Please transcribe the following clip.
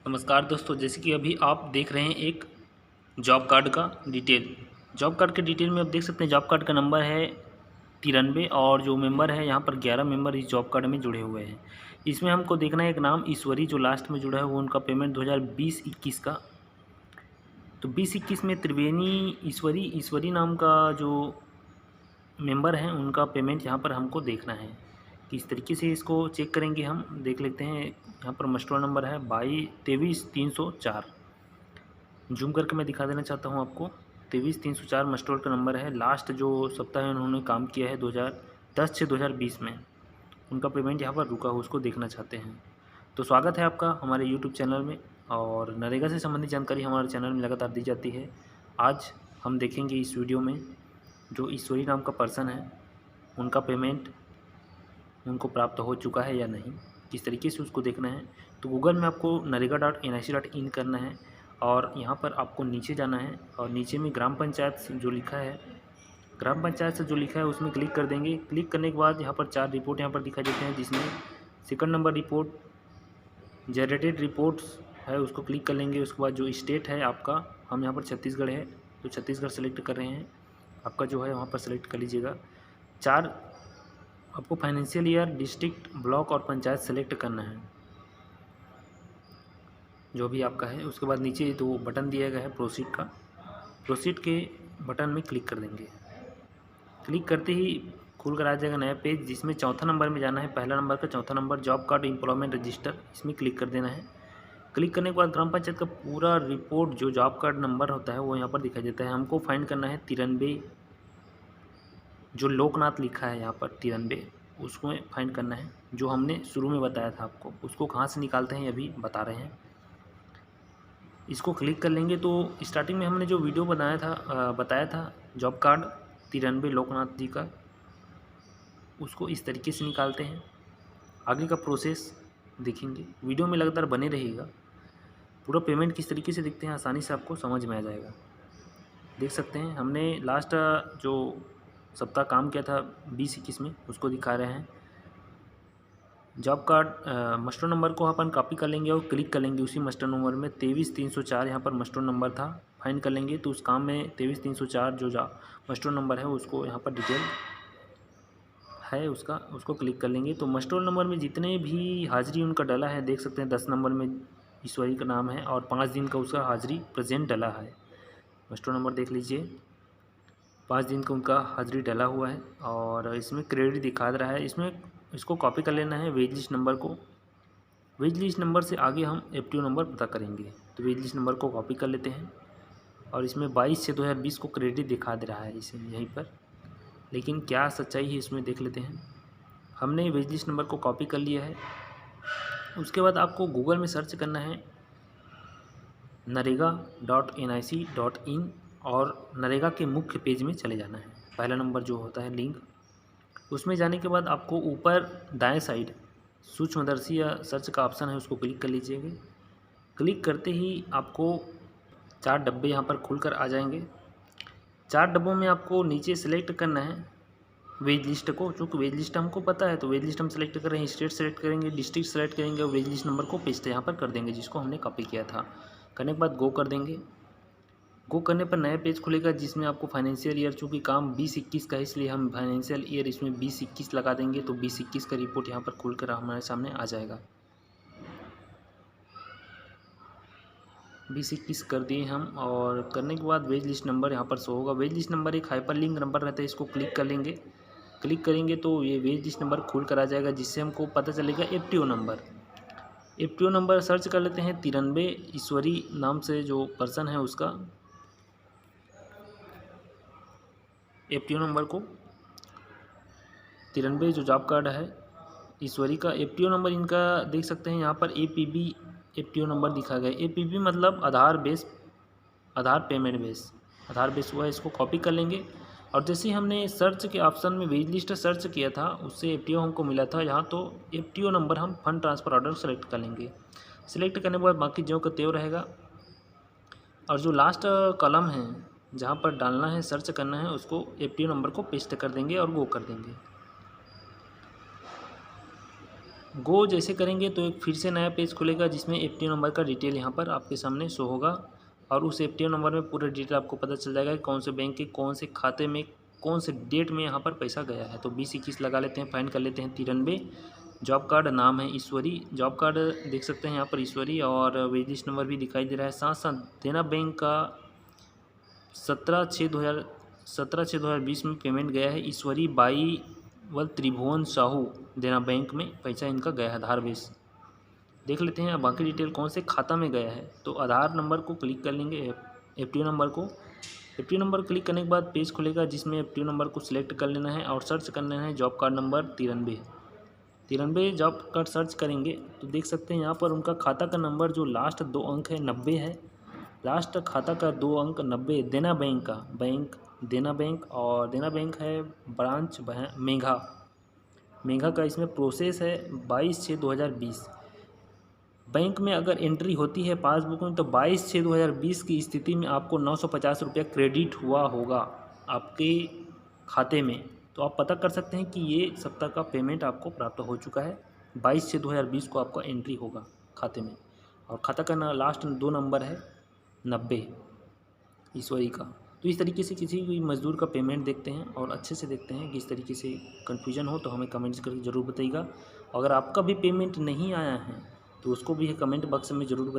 नमस्कार दोस्तों, जैसे कि अभी आप देख रहे हैं एक जॉब कार्ड का डिटेल। जॉब कार्ड के डिटेल में आप देख सकते हैं जॉब कार्ड का नंबर है 93 और जो मेंबर है यहाँ पर 11 मेंबर इस जॉब कार्ड में जुड़े हुए हैं। इसमें हमको देखना है एक नाम ईश्वरी जो लास्ट में जुड़ा है, वो उनका पेमेंट 2020-21 का। तो 20-21 में त्रिवेणी ईश्वरी नाम का जो मेंबर हैं उनका पेमेंट यहाँ पर हमको देखना है। किस तरीके से इसको चेक करेंगे हम देख लेते हैं। यहाँ पर मस्टोर नंबर है 23-304। जूम करके मैं दिखा देना चाहता हूँ आपको। 23-304 मस्टोर का नंबर है। लास्ट जो सप्ताह है उन्होंने काम किया है 2010 से 2020 में, उनका पेमेंट यहाँ पर रुका हो, उसको देखना चाहते हैं। तो स्वागत है आपका हमारे यूट्यूब चैनल में, और नरेगा से संबंधित जानकारी हमारे चैनल में लगातार दी जाती है। आज हम देखेंगे इस वीडियो में जो ईश्वरी नाम का पर्सन है उनका पेमेंट उनको प्राप्त हो चुका है या नहीं, किस तरीके से उसको देखना है। तो गूगल में आपको narega.nic.in करना है और यहाँ पर आपको नीचे जाना है और नीचे में ग्राम पंचायत जो लिखा है, ग्राम पंचायत से जो लिखा है उसमें क्लिक कर देंगे। क्लिक करने के बाद यहाँ पर 4 रिपोर्ट यहाँ पर दिखाई देते हैं, जिसमें second number report generated reports है, उसको क्लिक कर लेंगे। उसके बाद जो स्टेट है आपका, हम यहाँ पर छत्तीसगढ़ है तो छत्तीसगढ़ सेलेक्ट कर रहे हैं। आपका जो है वहाँ पर सेलेक्ट कर लीजिएगा। 4 आपको फाइनेंशियल ईयर, डिस्ट्रिक्ट, ब्लॉक और पंचायत सेलेक्ट करना है जो भी आपका है। उसके बाद नीचे 2 बटन दिया गया है प्रोसीड का, प्रोसीड के बटन में क्लिक कर देंगे। क्लिक करते ही खुल कर आ जाएगा नया पेज, जिसमें चौथा नंबर में जाना है। पहला नंबर का चौथा number job card employment register, इसमें क्लिक कर देना है। क्लिक करने के बाद ग्राम पंचायत का पूरा रिपोर्ट जो जॉब कार्ड नंबर होता है वो यहाँ पर दिखाई देता है। हमको फाइंड करना है 93, जो लोकनाथ लिखा है यहाँ पर 93, उसको फाइंड करना है जो हमने शुरू में बताया था आपको। उसको कहाँ से निकालते हैं अभी बता रहे हैं। इसको क्लिक कर लेंगे तो स्टार्टिंग में हमने जो वीडियो बताया था जॉब कार्ड 93 लोकनाथ जी का, उसको इस तरीके से निकालते हैं। आगे का प्रोसेस देखेंगे, वीडियो में लगातार बने रहिएगा। पूरा पेमेंट किस तरीके से दिखते हैं आसानी से आपको समझ में आ जाएगा। देख सकते हैं हमने लास्ट जो सप्ताह काम किया था 20-21 में, उसको दिखा रहे हैं। जॉब कार्ड मस्टर नंबर को अपन कॉपी कर लेंगे और क्लिक कर लेंगे उसी मस्टर नंबर में। 23-304 यहाँ पर मस्टर नंबर था, फाइंड कर लेंगे। तो उस काम में 23-304 जो मस्टर नंबर है उसको यहाँ पर डिटेल है उसको क्लिक कर लेंगे। तो मस्टर नंबर में जितने भी हाजिरी उनका डला है देख सकते हैं। 10 नंबर में ईश्वरी का नाम है और 5 दिन का उसका हाजिरी प्रेजेंट डला है। मस्टर नंबर देख लीजिए, 5 दिन का उनका हाजिरी डला हुआ है और इसमें क्रेडिट दिखा रहा है। इसको कॉपी कर लेना है वेज लिस्ट नंबर को। वेज लिस्ट नंबर से आगे हम एफटीओ नंबर पता करेंगे। तो वेज लिस्ट नंबर को कॉपी कर लेते हैं और इसमें 22 से 2020 को क्रेडिट दिखा दे रहा है इसे यहीं पर, लेकिन क्या सच्चाई है इसमें देख लेते हैं। हमने वेज लिस्ट नंबर को कॉपी कर लिया है। उसके बाद आपको गूगल में सर्च करना है narega.nic.in और नरेगा के मुख्य पेज में चले जाना है। पहला नंबर जो होता है लिंक, उसमें जाने के बाद आपको ऊपर दाएं साइड सूक्ष्मदर्शी या सर्च का ऑप्शन है, उसको क्लिक कर लीजिएगा। क्लिक करते ही आपको 4 डब्बे यहाँ पर खुलकर आ जाएंगे। 4 डब्बों में आपको नीचे सेलेक्ट करना है वेज लिस्ट को। चूँकि वेज लिस्ट हमको पता है तो वेज लिस्ट हम सेलेक्ट कर रहे हैं। स्टेट सेलेक्ट करेंगे, डिस्ट्रिक्ट सेलेक्ट करेंगे और वेज लिस्ट नंबर को पेस्ट यहाँ पर कर देंगे जिसको हमने कॉपी किया था। करने के बाद गो कर देंगे। गो करने पर नया पेज खुलेगा जिसमें आपको फाइनेंशियल ईयर, चूँकि काम 20-21 का है इसलिए हम फाइनेंशियल ईयर इसमें 20-21 लगा देंगे। तो 20-21 का रिपोर्ट यहाँ पर खुलकर हमारे सामने आ जाएगा। 20-21 कर दिए हम, और करने के बाद वेज लिस्ट नंबर यहाँ पर शो होगा। वेज लिस्ट नंबर एक हाइपर लिंक नंबर रहता है, इसको क्लिक कर लेंगे। क्लिक करेंगे तो ये वेज लिस्ट नंबर खुल कर आ जाएगा, जिससे हमको पता चलेगा FTO number. FTO number search कर लेते हैं 93 ईश्वरी नाम से जो पर्सन है उसका एफटीओ नंबर को। 93 जो जॉब कार्ड है ईश्वरी का एफटीओ नंबर इनका देख सकते हैं यहाँ पर एपीबी एफटीओ नंबर दिखा गया। एपीबी मतलब आधार पेमेंट बेस, आधार बेस हुआ है। इसको कॉपी कर लेंगे और जैसे ही हमने सर्च के ऑप्शन में वेज लिस्ट सर्च किया था उससे एफटीओ हमको मिला था यहाँ। तो एफटीओ नंबर हम फंड ट्रांसफ़र ऑर्डर सेलेक्ट कर लेंगे। सेलेक्ट करने के बाद बाकी ज्यों का त्यों रहेगा, और जो लास्ट कॉलम है जहाँ पर डालना है सर्च करना है उसको एफटीओ नंबर को पेस्ट कर देंगे और वो कर देंगे। गो जैसे करेंगे तो एक फिर से नया पेज खुलेगा जिसमें एफटीओ नंबर का डिटेल यहाँ पर आपके सामने शो होगा और उस एफटीओ नंबर में पूरा डिटेल आपको पता चल जाएगा कि कौन से बैंक के कौन से खाते में कौन से डेट में यहाँ पर पैसा गया है। तो 20-21 लगा लेते हैं, फाइन कर लेते हैं 93। जॉब कार्ड नाम है ईश्वरी, जॉब कार्ड देख सकते हैं यहाँ पर ईश्वरी और रजिस्टर नंबर भी दिखाई दे रहा है। साथ साथ देना बैंक का 17/6/2020 में पेमेंट गया है ईश्वरी बाई व त्रिभुवन साहू देना बैंक में पैसा इनका गया है आधार बेस। देख लेते हैं अब बाकी डिटेल कौन से खाता में गया है। तो आधार नंबर को क्लिक कर लेंगे, एफटीओ नंबर को। एफटीओ नंबर क्लिक करने के बाद पेज खुलेगा जिसमें एफटीओ नंबर को सिलेक्ट कर लेना है और सर्च करना है job card number 93 job card search करेंगे तो देख सकते हैं यहाँ पर उनका खाता का नंबर जो लास्ट 2 अंक है 90 है। लास्ट खाता का 2 अंक 90 देना बैंक का, बैंक देना बैंक और देना बैंक है ब्रांच मेघा का। इसमें प्रोसेस है 22/6/2020। बैंक में अगर एंट्री होती है पासबुक में तो 22/6/2020 की स्थिति में आपको 950 रुपया क्रेडिट हुआ होगा आपके खाते में। तो आप पता कर सकते हैं कि ये सप्ताह का पेमेंट आपको प्राप्त हो चुका है। 22/6/2020 को आपका एंट्री होगा खाते में और खाता का लास्ट 2 नंबर है 90 ईश्वरी का। तो इस तरीके से किसी भी मज़दूर का पेमेंट देखते हैं और अच्छे से देखते हैं कि इस तरीके से कन्फ्यूजन हो तो हमें कमेंट्स करके ज़रूर बताइएगा। अगर आपका भी पेमेंट नहीं आया है तो उसको भी कमेंट बॉक्स में ज़रूर बताइए।